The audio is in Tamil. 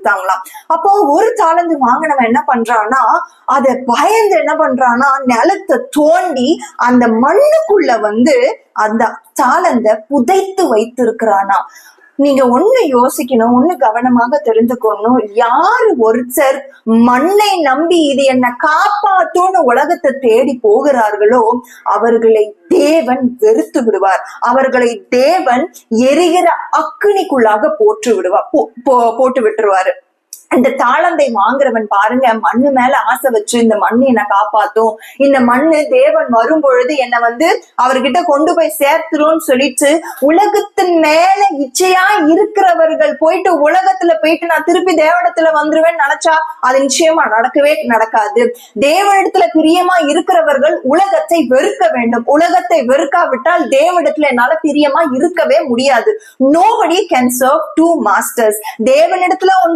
கொடுத்தாங்களாம். அப்போ ஒரு தாளந்து வாங்கினவன் என்ன பண்றான்னா, அதை பயந்து என்ன பண்றான்னா, நிலத்தை தோண்டி அந்த மண்ணுக்குள்ள அந்த தாளந்த புதைத்து வைத்திருக்கிறானா. நீங்க ஒண்ணு யோசிக்கணும், ஒண்ணு கவனமாக தெரிந்துக்கணும். யாரு ஒருத்தர் மண்ணை நம்பி இது என்ன காப்பாத்தும்னு உலகத்தை தேடி போகிறார்களோ அவர்களை தேவன் வெறுத்து விடுவார். அவர்களை தேவன் எரிகிற அக்கினிக்குள்ளாக போட்டு விட்டுருவாரு. இந்த தாளந்தை வாங்குறவன் பாருங்க, மண்ணு மேல ஆசை வச்சு இந்த மண்ணு என்ன காப்பாத்தும், இந்த மண்ணு தேவன் வரும் பொழுது என்ன அவர்கிட்ட கொண்டு போய் சேர்த்துரும்னு சொல்லிட்டு உலகத்தின் மேல இச்சையா இருக்கிறவர்கள் போயிட்டு உலகத்துல போயிட்டு நான் திருப்பி தேவனிடத்துல வந்துருவேன்னு நினைச்சா அது நிச்சயமா நடக்கவே நடக்காது. தேவனிடத்துல பிரியமா இருக்கிறவர்கள் உலகத்தை வெறுக்க வேண்டும். உலகத்தை வெறுக்காவிட்டால் தேவனிடத்துல என்னால பிரியமா இருக்கவே முடியாது. Nobody can serve two masters. தேவனிடத்துல ஒன்று